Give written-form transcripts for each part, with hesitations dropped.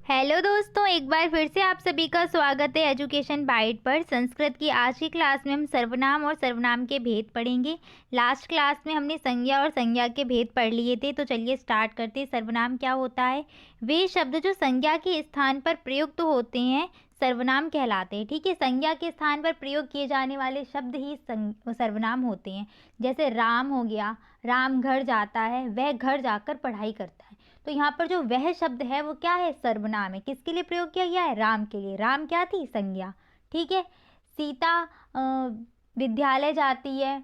Hello दोस्तों, एक बार फिर से आप सभी का स्वागत है एजुकेशन बाइट पर। संस्कृत की आज की क्लास में हम सर्वनाम और सर्वनाम के भेद पढ़ेंगे। लास्ट क्लास में हमने संज्ञा और संज्ञा के भेद पढ़ लिए थे, तो चलिए स्टार्ट करते हैं। सर्वनाम क्या होता है? वे शब्द जो संज्ञा के स्थान पर प्रयुक्त होते हैं सर्वनाम कहलाते हैं। ठीक है, संज्ञा के स्थान पर प्रयोग किए जाने वाले शब्द ही सर्वनाम होते हैं। जैसे राम हो गया, राम घर जाता है, वह घर जाकर पढ़ाई करता है। तो यहाँ पर जो वह शब्द है वो क्या है? सर्वनाम है। किसके लिए प्रयोग किया गया है? राम के लिए। राम क्या थी? संज्ञा। ठीक है। सीता विद्यालय जाती है,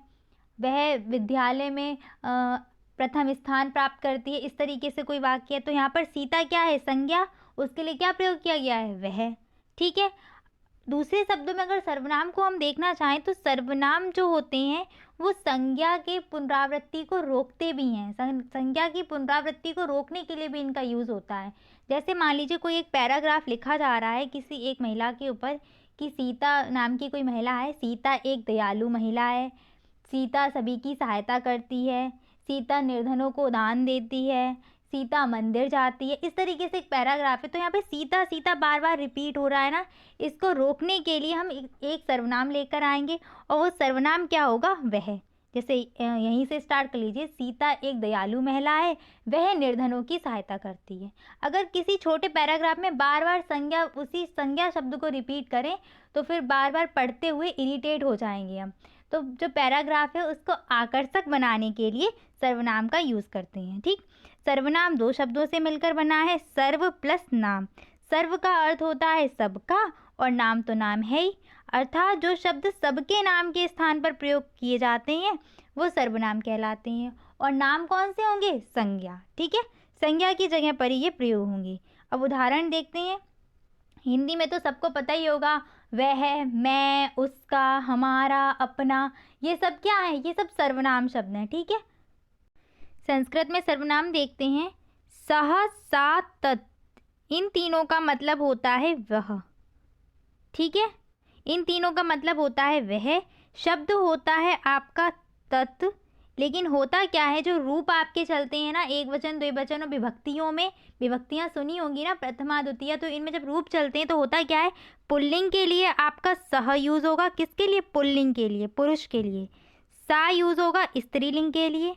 वह विद्यालय में प्रथम स्थान प्राप्त करती है। इस तरीके से कोई वाक्य है, तो यहाँ पर सीता क्या है? संज्ञा। उसके लिए क्या प्रयोग किया गया है? वह। ठीक है। दूसरे शब्दों में अगर सर्वनाम को हम देखना चाहें तो सर्वनाम जो होते हैं वो संज्ञा के पुनरावृत्ति को रोकते भी हैं। संज्ञा की पुनरावृत्ति को रोकने के लिए भी इनका यूज़ होता है। जैसे मान लीजिए कोई एक पैराग्राफ लिखा जा रहा है किसी एक महिला के ऊपर कि सीता नाम की कोई महिला है, सीता एक दयालु महिला है, सीता सभी की सहायता करती है, सीता निर्धनों को दान देती है, सीता मंदिर जाती है। इस तरीके से एक पैराग्राफ है, तो यहाँ पे सीता सीता बार बार रिपीट हो रहा है ना, इसको रोकने के लिए हम एक सर्वनाम लेकर आएंगे और वो सर्वनाम क्या होगा? वह। जैसे यहीं से स्टार्ट कर लीजिए, सीता एक दयालु महिला है, वह निर्धनों की सहायता करती है। अगर किसी छोटे पैराग्राफ में बार बार संज्ञा, उसी संज्ञा शब्द को रिपीट करें तो फिर बार बार पढ़ते हुए इरिटेट हो जाएंगे हम। तो जो पैराग्राफ है उसको आकर्षक बनाने के लिए सर्वनाम का यूज़ करते हैं। ठीक। सर्वनाम दो शब्दों से मिलकर बना है, सर्व प्लस नाम। सर्व का अर्थ होता है सबका और नाम तो नाम है ही, अर्थात जो शब्द सबके नाम के स्थान पर प्रयोग किए जाते हैं वो सर्वनाम कहलाते हैं। और नाम कौन से होंगे? संज्ञा। ठीक है, संज्ञा की जगह पर ही ये प्रयोग होंगे। अब उदाहरण देखते हैं। हिंदी में तो सबको पता ही होगा, वह, मैं, उसका, हमारा, अपना, ये सब क्या है? ये सब सर्वनाम शब्द हैं। ठीक है। संस्कृत में सर्वनाम देखते हैं। सह, सा, तत्, इन तीनों का मतलब होता है वह। ठीक है, इन तीनों का मतलब होता है वह। शब्द होता है आपका तत्, लेकिन होता क्या है, जो रूप आपके चलते हैं ना, एक वचन, द्विवचन और विभक्तियों में, विभक्तियां सुनी होंगी ना, प्रथमा द्वितीया, तो इनमें जब रूप चलते हैं तो होता क्या है? पुल्लिंग के लिए आपका सह यूज होगा। किसके लिए? पुल्लिंग के लिए, पुरुष के लिए। सा यूज होगा स्त्रीलिंग के लिए।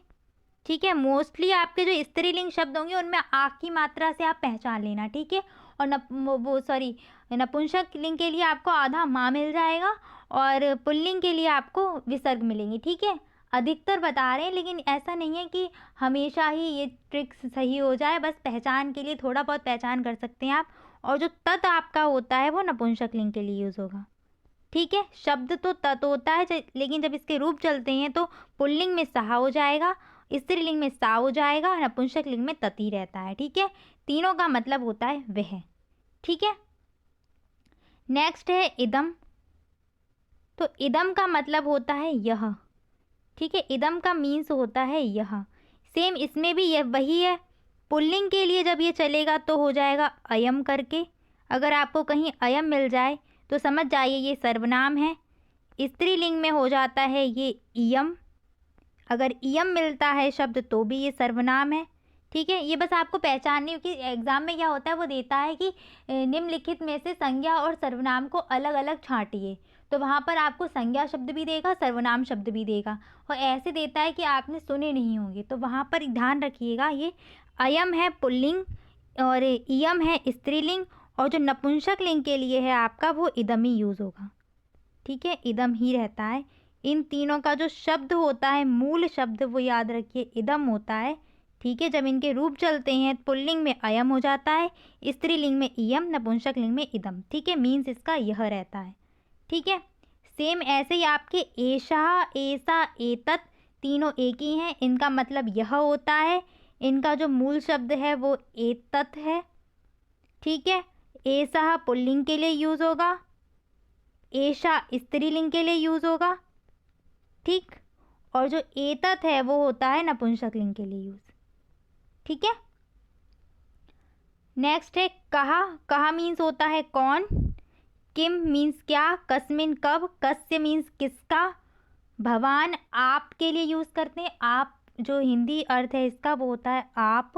ठीक है। मोस्टली आपके जो स्त्रीलिंग शब्द होंगे उनमें आ की मात्रा से आप पहचान लेना। ठीक है। और नपुंसक लिंग के लिए आपको आधा माँ मिल जाएगा और पुल्लिंग के लिए आपको विसर्ग मिलेंगे। ठीक है। अधिकतर बता रहे हैं, लेकिन ऐसा नहीं है कि हमेशा ही ये ट्रिक्स सही हो जाए, बस पहचान के लिए थोड़ा बहुत पहचान कर सकते हैं आप। और जो तत् आपका होता है वो नपुंसक लिंग के लिए यूज़ होगा। ठीक है। शब्द तो तत् होता है, लेकिन जब इसके रूप चलते हैं तो पुल्लिंग में सहा हो जाएगा, स्त्रीलिंग में सा हो जाएगा, नपुंसक लिंग में तती रहता है। ठीक है। तीनों का मतलब होता है वह। ठीक है। नेक्स्ट है इदम। तो इदम का मतलब होता है यह। ठीक है, इदम का मीन्स होता है यह। सेम इसमें भी यह वही है। पुल्लिंग के लिए जब ये चलेगा तो हो जाएगा अयम करके। अगर आपको कहीं अयम मिल जाए तो समझ जाइए ये सर्वनाम है। स्त्रीलिंग में हो जाता है ये इयम। अगर इयम मिलता है शब्द तो भी ये सर्वनाम है। ठीक है, ये बस आपको पहचाननी हो कि एग्जाम में क्या होता है, वो देता है कि निम्नलिखित में से संज्ञा और सर्वनाम को अलग अलग छांटिए। तो वहाँ पर आपको संज्ञा शब्द भी देगा, सर्वनाम शब्द भी देगा, और ऐसे देता है कि आपने सुने नहीं होंगे। तो वहाँ पर ध्यान रखिएगा, ये अयम है पुल्लिंग और इयम है स्त्रीलिंग, और जो नपुंसक लिंग के लिए है आपका वो इदम ही यूज़ होगा। ठीक है, इदम ही रहता है। इन तीनों का जो शब्द होता है, मूल शब्द, वो याद रखिए इदम होता है। ठीक है। जब इनके रूप चलते हैं पुल्लिंग में अयम हो जाता है, स्त्रीलिंग में इयम, नपुंसक लिंग में इदम। ठीक है, मीन्स इसका यह रहता है। ठीक है। सेम ऐसे ही आपके एषा, ऐसा, एतत्, तीनों एक ही हैं। इनका मतलब यह होता है। इनका जो मूल शब्द है वो एतत् है। ठीक है। एषा पुल्लिंग के लिए यूज़ होगा, एषा स्त्रीलिंग के लिए यूज़ होगा। ठीक। और जो एतत् है वो होता है नपुंसक लिंग के लिए यूज़। ठीक है। नेक्स्ट है कहा। कहा मीन्स होता है कौन। किम मीन्स क्या, कस्मिन कब, कस्य मीन्स किसका, भवान आप के लिए यूज़ करते हैं। आप जो हिंदी अर्थ है इसका वो होता है आप।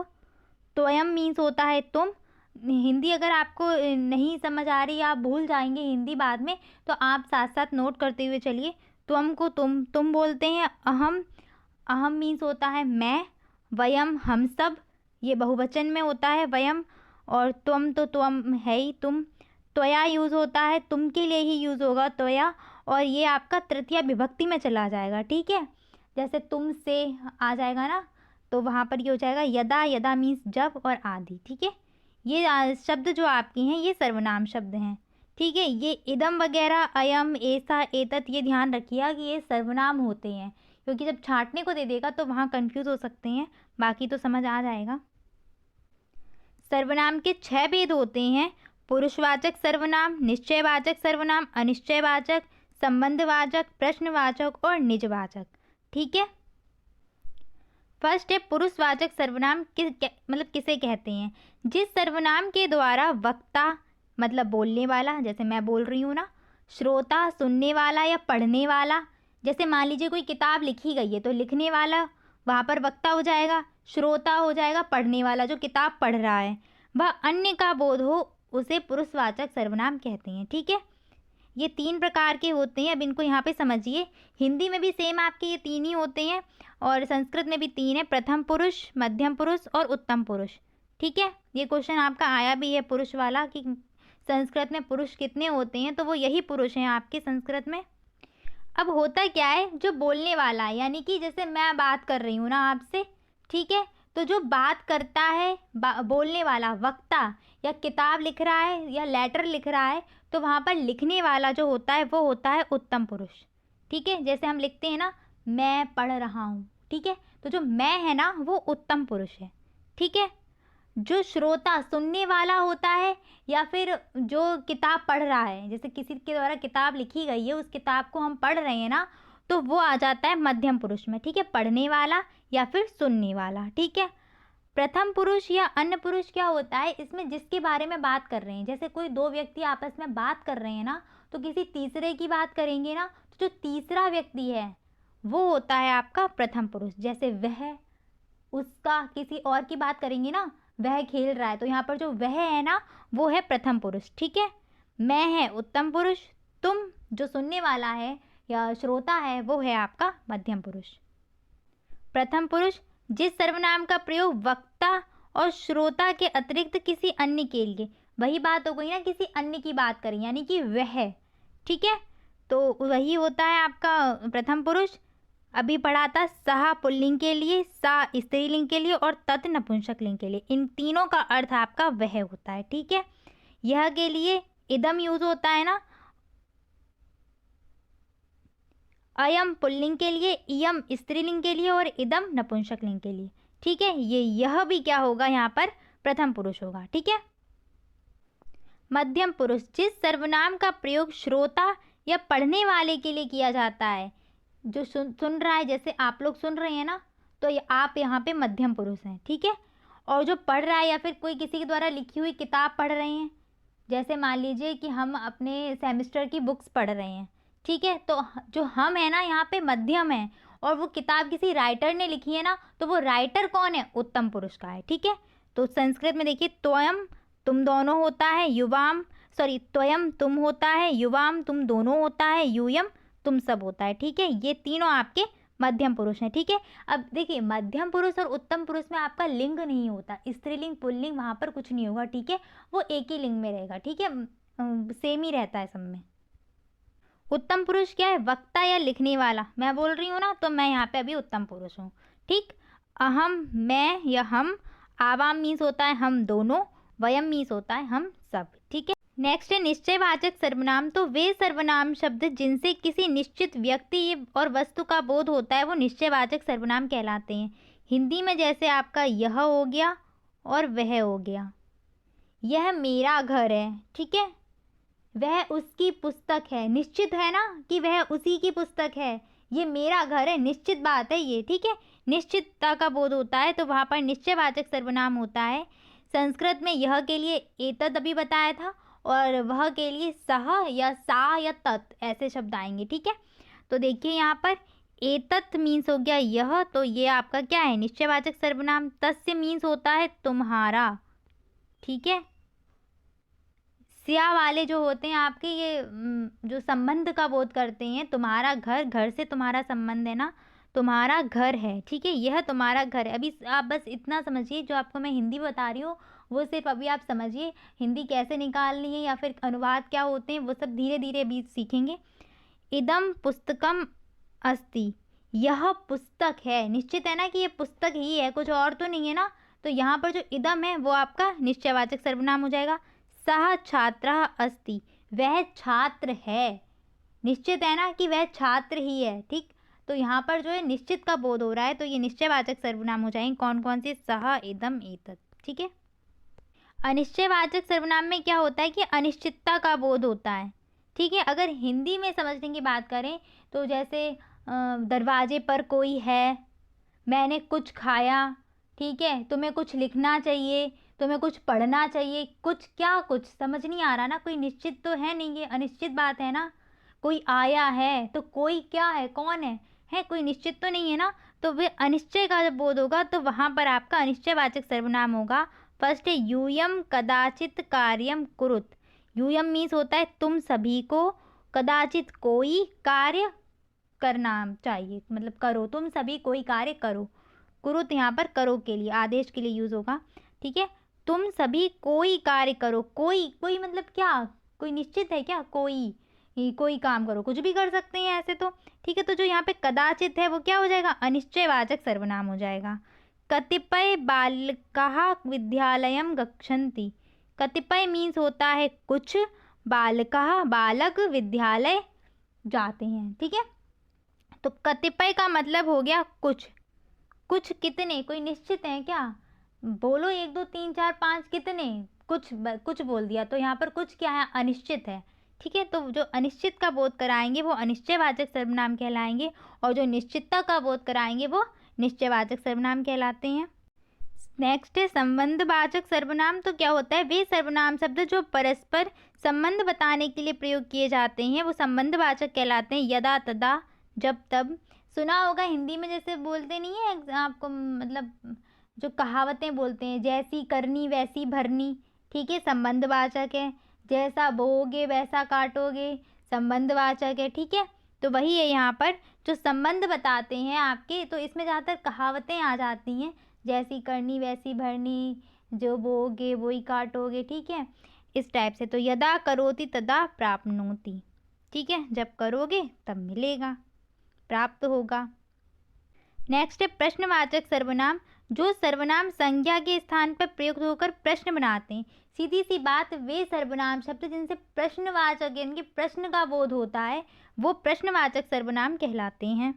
त्वयम मीन्स होता है तुम, हिंदी अगर आपको नहीं समझ आ रही, आप भूल जाएंगे हिंदी बाद में, तो आप साथ साथ नोट करते हुए चलिए। त्वम को तुम बोलते हैं। अहम, अहम मीन्स होता है मैं। वयम हम सब, ये बहुवचन में होता है वयम। और त्वम तो त्वम है ही तुम। त्वया यूज़ होता है, तुम के लिए ही यूज़ होगा त्वया, और ये आपका तृतीया विभक्ति में चला जाएगा, ठीक है। जैसे तुम से आ जाएगा ना, तो वहाँ पर ये हो जाएगा यदा। यदा मीन्स जब, और आदि, ठीक है। ये शब्द जो आपके हैं ये सर्वनाम शब्द हैं, ठीक है। ये इदम वगैरह, अयम, ऐसा, एतत, ये ध्यान रखिएगा कि ये सर्वनाम होते हैं, क्योंकि जब छांटने को दे देगा तो वहाँ कंफ्यूज हो सकते हैं, बाकी तो समझ आ जाएगा। सर्वनाम के 6 भेद होते हैं: पुरुषवाचक सर्वनाम, निश्चयवाचक सर्वनाम, अनिश्चयवाचक, संबंधवाचक, प्रश्नवाचक और निजवाचक, ठीक है। फर्स्ट है पुरुषवाचक सर्वनाम। मतलब किसे कहते हैं? जिस सर्वनाम के द्वारा वक्ता मतलब बोलने वाला, जैसे मैं बोल रही हूँ ना, श्रोता सुनने वाला या पढ़ने वाला, जैसे मान लीजिए कोई किताब लिखी गई है तो लिखने वाला वहाँ पर वक्ता हो जाएगा, श्रोता हो जाएगा पढ़ने वाला जो किताब पढ़ रहा है, वह अन्य का बोध हो उसे पुरुषवाचक सर्वनाम कहते हैं, ठीक है। ये 3 प्रकार के होते हैं, अब इनको यहाँ पे समझिए। हिंदी में भी सेम आपके ये 3 ही होते हैं, और संस्कृत में भी 3 है: प्रथम पुरुष, मध्यम पुरुष और उत्तम पुरुष, ठीक है। ये क्वेश्चन आपका आया भी है पुरुष वाला कि संस्कृत में पुरुष कितने होते हैं, तो वो यही पुरुष हैं आपके संस्कृत में। अब होता क्या है, जो बोलने वाला है, यानी कि जैसे मैं बात कर रही हूँ ना आपसे, ठीक है, तो जो बात करता है बोलने वाला वक्ता, या किताब लिख रहा है या लेटर लिख रहा है, तो वहाँ पर लिखने वाला जो होता है वो होता है उत्तम पुरुष, ठीक है। जैसे हम लिखते हैं ना, मैं पढ़ रहा हूँ, ठीक है, तो जो मैं है ना वो उत्तम पुरुष है, ठीक है। जो श्रोता सुनने वाला होता है, या फिर जो किताब पढ़ रहा है, जैसे किसी के द्वारा किताब लिखी गई है, उस किताब को हम पढ़ रहे हैं ना, तो वो आ जाता है मध्यम पुरुष में, ठीक है, पढ़ने वाला या फिर सुनने वाला, ठीक है। प्रथम पुरुष या अन्य पुरुष क्या होता है, इसमें जिसके बारे में बात कर रहे हैं, जैसे कोई 2 व्यक्ति आपस में बात कर रहे हैं ना, तो किसी तीसरे की बात करेंगे ना, तो जो तीसरा व्यक्ति है वो होता है आपका प्रथम पुरुष। जैसे वह, उसका, किसी और की बात करेंगे ना, वह खेल रहा है, तो यहाँ पर जो वह है ना वो है प्रथम पुरुष, ठीक है। मैं है उत्तम पुरुष, तुम जो सुनने वाला है या श्रोता है वो है आपका मध्यम पुरुष। प्रथम पुरुष जिस सर्वनाम का प्रयोग वक्ता और श्रोता के अतिरिक्त किसी अन्य के लिए, वही बात हो गई ना, किसी अन्य की बात करें यानी कि वह, ठीक है, तो वही होता है आपका प्रथम पुरुष। अभी पढ़ा था सहा पुल्लिंग के लिए, सा स्त्रीलिंग के लिए और तत् नपुंसकलिंग के लिए। इन तीनों का अर्थ आपका वह होता है, ठीक है। यह के लिए इदम यूज होता है ना, अयम पुल्लिंग के लिए, इयम स्त्रीलिंग के लिए और इदम नपुंसकलिंग के लिए, ठीक है। यह भी क्या होगा यहाँ पर प्रथम पुरुष होगा, ठीक है। मध्यम पुरुष जिस सर्वनाम का प्रयोग श्रोता या पढ़ने वाले के लिए किया जाता है, जो सुन रहा है, जैसे आप लोग सुन रहे हैं ना, तो आप यहाँ पे मध्यम पुरुष हैं, ठीक है। और जो पढ़ रहा है या फिर कोई किसी के द्वारा लिखी हुई किताब पढ़ रहे हैं, जैसे मान लीजिए कि हम अपने सेमेस्टर की बुक्स पढ़ रहे हैं, ठीक है, तो जो हम है ना यहाँ पे मध्यम है, और वो किताब किसी राइटर ने लिखी है ना, तो वो राइटर कौन है, उत्तम पुरुष का है, ठीक है। तो संस्कृत में देखिए त्वयम तुम दोनों होता है, युवाम सॉरी त्वयम तुम होता है, युवाम तुम दोनों होता है, यूयम तुम सब होता है, ठीक है। ये तीनों आपके मध्यम पुरुष हैं, ठीक है। अब देखिए मध्यम पुरुष और उत्तम पुरुष में आपका लिंग नहीं होता, स्त्रीलिंग पुल्लिंग वहाँ पर कुछ नहीं होगा, ठीक है, वो एक ही लिंग में रहेगा, ठीक है, सेम ही रहता है सब में। उत्तम पुरुष क्या है, वक्ता या लिखने वाला। मैं बोल रही हूँ ना, तो मैं यहाँ पे अभी उत्तम पुरुष हूँ, ठीक। अहम मैं या हम, आवाम मीन्स होता है हम दोनों, वयम मीन्स होता है हम सब, ठीक है। नेक्स्ट है निश्चयवाचक सर्वनाम। तो वे सर्वनाम शब्द जिनसे किसी निश्चित व्यक्ति और वस्तु का बोध होता है वो निश्चयवाचक सर्वनाम कहलाते हैं। हिंदी में जैसे आपका यह हो गया और वह हो गया। यह मेरा घर है, ठीक है, वह उसकी पुस्तक है, निश्चित है ना कि वह उसी की पुस्तक है, ये मेरा घर है, निश्चित बात है ये, ठीक है, निश्चितता का बोध होता है, तो वहाँ पर निश्चयवाचक सर्वनाम होता है। संस्कृत में यह के लिए एतद अभी बताया था, और वह के लिए सह या सा या तत् ऐसे शब्द आएंगे, ठीक है। तो देखिए यहाँ पर एतत् मीन्स हो गया यह, तो ये आपका क्या है निश्चयवाचक सर्वनाम। तस्य मीन्स होता है तुम्हारा, ठीक है, स्या वाले जो होते हैं आपके ये जो संबंध का बोध करते हैं। तुम्हारा घर, घर से तुम्हारा संबंध है ना, तुम्हारा घर है, ठीक है, यह तुम्हारा घर है। अभी आप बस इतना समझिए, जो आपको मैं हिंदी बता रही हूँ वो सिर्फ अभी आप समझिए, हिंदी कैसे निकालनी है या फिर अनुवाद क्या होते हैं वो सब धीरे धीरे अभी सीखेंगे। इदम पुस्तकम अस्ति, यह पुस्तक है, निश्चित है ना कि ये पुस्तक ही है, कुछ और तो नहीं है ना। तो यहाँ पर जो इदम है वो आपका निश्चयवाचक सर्वनाम हो जाएगा। सह छात्रः अस्ति, वह छात्र है, निश्चित है ना कि वह छात्र ही है, ठीक। तो यहाँ पर जो है निश्चित का बोध हो रहा है, तो ये निश्चयवाचक सर्वनाम हो जाएंगे कौन कौन से, सह, इदम, एतत्, ठीक है। अनिश्चयवाचक सर्वनाम में क्या होता है कि अनिश्चितता का बोध होता है, ठीक है। अगर हिंदी में समझने की बात करें तो जैसे दरवाजे पर कोई है, मैंने कुछ खाया, ठीक है, तुम्हें कुछ लिखना चाहिए, तुम्हें कुछ पढ़ना चाहिए, कुछ क्या, कुछ समझ नहीं आ रहा ना, कोई निश्चित तो है नहीं, ये अनिश्चित बात है ना। कोई आया है तो कोई क्या है, कौन है कोई निश्चित तो नहीं है ना। तो वे अनिश्चय का जब बोध होगा तो वहाँ पर आपका अनिश्चयवाचक सर्वनाम होगा। फर्स्ट है यूयम कदाचित कार्यम कुरुत, यूयम मीन्स होता है तुम सभी को, कदाचित कोई कार्य करना चाहिए, मतलब करो, तुम सभी कोई कार्य करो। कुरुत यहाँ पर करो के लिए, आदेश के लिए यूज होगा, ठीक है। तुम सभी कोई कार्य करो, कोई कोई मतलब क्या, कोई निश्चित है क्या, कोई काम करो, कुछ भी कर सकते हैं ऐसे तो, ठीक है। तो जो यहाँ पे कदाचित है वो क्या हो जाएगा, अनिश्चयवाचक सर्वनाम हो जाएगा। कतिपय बालकाः विद्यालयं गच्छन्ति, कतिपय मीन्स होता है कुछ, बालकाः बालक विद्यालय जाते हैं, ठीक है। तो कतिपय का मतलब हो गया कुछ, कुछ कितने, कोई निश्चित है क्या, बोलो 1 2 3 4 5 कितने, कुछ बोल दिया, तो यहाँ पर कुछ क्या है, अनिश्चित है, ठीक है। तो जो अनिश्चित का बोध कराएंगे वो अनिश्चयवाचक सर्वनाम कहलाएंगे, और जो निश्चितता का बोध कराएंगे वो निश्चयवाचक सर्वनाम कहलाते हैं। नेक्स्ट है संबंधवाचक सर्वनाम। तो क्या होता है, वे सर्वनाम शब्द जो परस्पर संबंध बताने के लिए प्रयोग किए जाते हैं वो संबंधवाचक कहलाते हैं। यदा, तदा, जब, तब। सुना होगा हिंदी में जैसे बोलते नहीं है आपको, मतलब जो कहावतें बोलते हैं, जैसी करनी वैसी भरनी, ठीक है, संबंधवाचक है। जैसा बोओगे वैसा काटोगे, संबंधवाचक है, ठीक है। तो वही है यहाँ पर जो संबंध बताते हैं आपके, तो इसमें ज़्यादातर कहावतें आ जाती हैं, जैसी करनी वैसी भरनी, जो बोओगे वही काटोगे, ठीक है, इस टाइप से। तो यदा करोति तदा प्राप्नोति, ठीक है, जब करोगे तब मिलेगा, प्राप्त होगा। नेक्स्ट है प्रश्नवाचक सर्वनाम। जो सर्वनाम संज्ञा के स्थान पर प्रयुक्त होकर प्रश्न बनाते हैं, सीधी सी बात, वे सर्वनाम शब्द जिनसे प्रश्नवाचक यानी प्रश्न का बोध होता है वो प्रश्नवाचक सर्वनाम कहलाते हैं।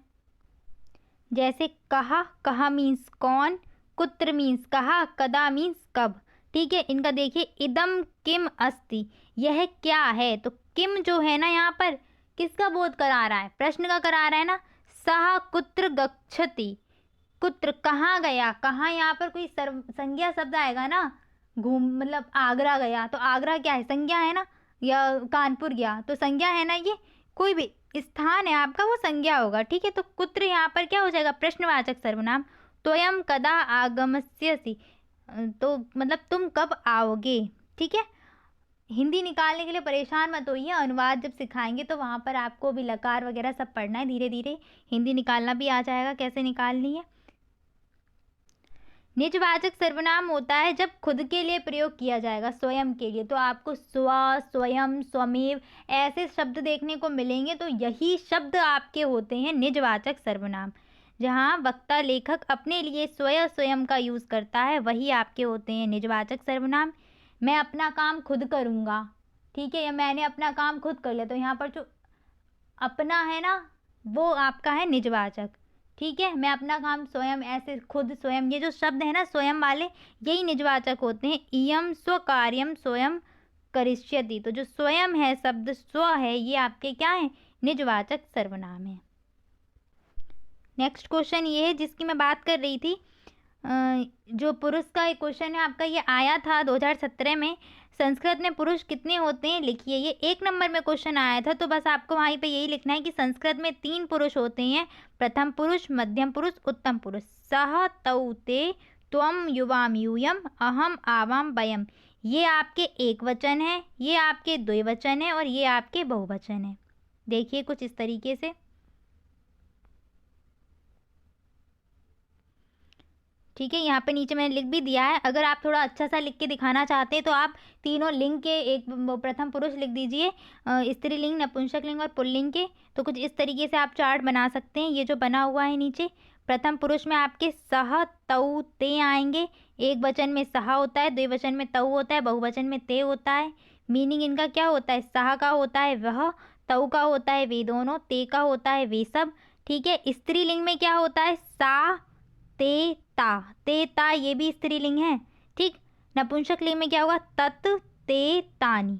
जैसे कहा, कहा मीन्स कौन, कुत्र मीन्स कहा, कदा मीन्स कब, ठीक है। इनका देखिए, इदम किम अस्ति, यह क्या है, तो किम जो है ना यहाँ पर किसका बोध करा रहा है, प्रश्न का करा रहा है ना। सह कुत्र गच्छति, कुत्र कहाँ गया, कहाँ यहाँ पर कोई संज्ञा शब्द आएगा ना, घूम मतलब आगरा गया, तो आगरा क्या है, संज्ञा है ना, या कानपुर गया तो संज्ञा है ना, ये कोई भी स्थान है आपका वो संज्ञा होगा, ठीक है। तो कुत्र यहाँ पर क्या हो जाएगा, प्रश्नवाचक सर्वनाम। त्वयं कदा आगमस्यसि, तो मतलब तुम कब आओगे, ठीक है। हिंदी निकालने के लिए परेशान मत होइए, अनुवाद जब सिखाएंगे तो वहाँ पर आपको भी लकार वगैरह सब पढ़ना है, धीरे धीरे हिंदी निकालना भी आ जाएगा कैसे निकालनी है। निजवाचक सर्वनाम होता है जब खुद के लिए प्रयोग किया जाएगा, स्वयं के लिए, तो आपको स्व, स्वयं, स्वमेव ऐसे शब्द देखने को मिलेंगे, तो यही शब्द आपके होते हैं निजवाचक सर्वनाम। जहाँ वक्ता लेखक अपने लिए स्वयं का यूज़ करता है वही आपके होते हैं निजवाचक सर्वनाम। मैं अपना काम खुद करूँगा, ठीक है, या मैंने अपना काम खुद कर लिया, तो यहाँ पर जो अपना है ना वो आपका है निजवाचक, ठीक है। मैं अपना काम स्वयं, ऐसे खुद, स्वयं, ये जो शब्द है ना स्वयं वाले, यही निजवाचक होते हैं। इयं स्वकार्यं स्वयं करिष्यति, तो जो स्वयं है शब्द, स्व है, ये आपके क्या है, निजवाचक सर्वनाम है। नेक्स्ट क्वेश्चन ये है जिसकी मैं बात कर रही थी, जो पुरुष का एक क्वेश्चन है आपका, ये आया था 2017 में। संस्कृत में पुरुष कितने होते हैं लिखिए, ये 1 नंबर में क्वेश्चन आया था, तो बस आपको वहीं पे यही लिखना है कि संस्कृत में 3 पुरुष होते हैं, प्रथम पुरुष, मध्यम पुरुष, उत्तम पुरुष। सह, तौ, ते, त्वं, युवाम, यूयम, अहम, आवाम, वयम, ये आपके एक वचन है, ये आपके द्विवचन है और ये आपके बहुवचन है। देखिए कुछ इस तरीके से। ठीक है, यहाँ पे नीचे मैंने लिख भी दिया है। अगर आप थोड़ा अच्छा सा लिख के दिखाना चाहते हैं तो आप तीनों लिंग के एक प्रथम पुरुष लिख दीजिए, स्त्रीलिंग, नपुंसकलिंग और पुल्लिंग के। तो कुछ इस तरीके से आप चार्ट बना सकते हैं। ये जो बना हुआ है नीचे, प्रथम पुरुष में आपके सह, तऊ, ते आएंगे। एक वचन में सहा होता है, द्विवचन में तऊ होता है, बहुवचन में ते होता है। मीनिंग इनका क्या होता है? सहा का होता है वह, तऊ का होता है वे दोनों, ते का होता है वे सब। ठीक है, स्त्रीलिंग में क्या होता है? सा, ते, ता। ते, ता ये भी स्त्रीलिंग है। ठीक, नपुंसक लिंग में क्या होगा? तत, ते, तानी।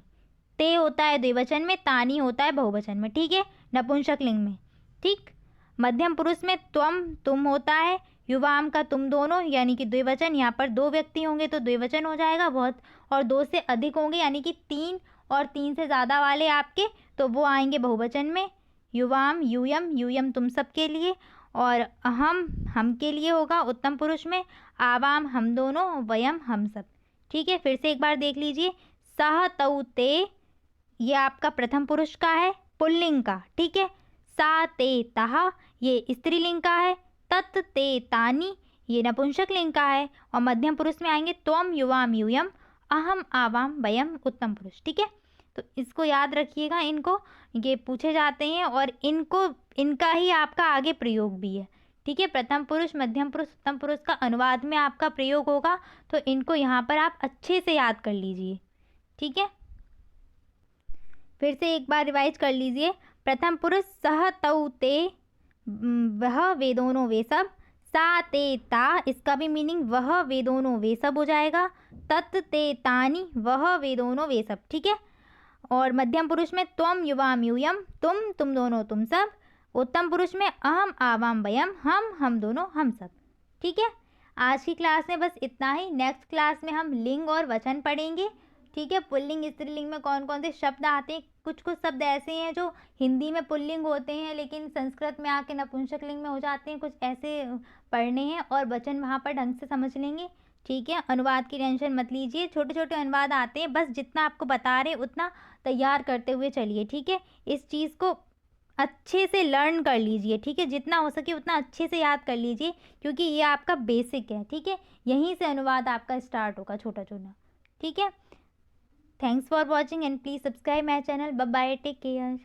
ते होता है द्विवचन में, तानी होता है बहुवचन में। ठीक है, नपुंसक लिंग में। ठीक, मध्यम पुरुष में त्वम, तुम होता है। युवाम का तुम दोनों यानी कि द्विवचन। यहाँ पर दो व्यक्ति होंगे तो द्विवचन हो जाएगा बहुत, और दो से अधिक होंगे यानी कि तीन और तीन से ज़्यादा वाले आपके, तो वो आएंगे बहुवचन में। युवाम, यूयम, यूयम तुम सब के लिए, और हम के लिए होगा उत्तम पुरुष में। आवाम हम दोनों, वयम हम सब। ठीक है, फिर से एक बार देख लीजिए। सह, तऊ, ते ये आपका प्रथम पुरुष का है, पुल्लिंग का। ठीक है, सा, ते, तहा ये स्त्रीलिंग का है। तत, ते, तानी ये नपुंसक लिंग का है। और मध्यम पुरुष में आएंगे त्वम, युवाम, यूयम, अहम, आवाम, वयम उत्तम पुरुष। ठीक है, तो इसको याद रखिएगा। इनको ये पूछे जाते हैं और इनको इनका ही आपका आगे प्रयोग भी है। ठीक है, प्रथम पुरुष, मध्यम पुरुष, उत्तम पुरुष का अनुवाद में आपका प्रयोग होगा, तो इनको यहाँ पर आप अच्छे से याद कर लीजिए। ठीक है, फिर से एक बार रिवाइज कर लीजिए। प्रथम पुरुष सह, तऊ, ते वह, वे दोनों, वे सब। सा, ते, ता इसका भी मीनिंग वह, वे दोनों, वे सब हो जाएगा। तत, ते, तानी वह, वे दोनों, वे सब। ठीक है, और मध्यम पुरुष में त्वम, युवाम, यूयम तुम दोनों, तुम सब। उत्तम पुरुष में अहम, आवाम, वयम हम दोनों, हम सब। ठीक है, आज की क्लास में बस इतना ही। नेक्स्ट क्लास में हम लिंग और वचन पढ़ेंगे। ठीक है, पुल्लिंग स्त्रीलिंग में कौन कौन से शब्द आते हैं। कुछ कुछ शब्द ऐसे हैं जो हिंदी में पुल्लिंग होते हैं लेकिन संस्कृत में आके नपुंसक लिंग में हो जाते हैं। कुछ ऐसे पढ़ने हैं और वचन वहाँ पर ढंग से समझ लेंगे। ठीक है, अनुवाद की टेंशन मत लीजिए, छोटे छोटे अनुवाद आते हैं, बस जितना आपको बता रहे उतना तैयार करते हुए चलिए। ठीक है, इस चीज़ को अच्छे से लर्न कर लीजिए। ठीक है, जितना हो सके उतना अच्छे से याद कर लीजिए, क्योंकि ये आपका बेसिक है। ठीक है, यहीं से अनुवाद आपका स्टार्ट होगा छोटा छोटा। ठीक है, thanks for watching and please subscribe my channel. Bye bye, take care.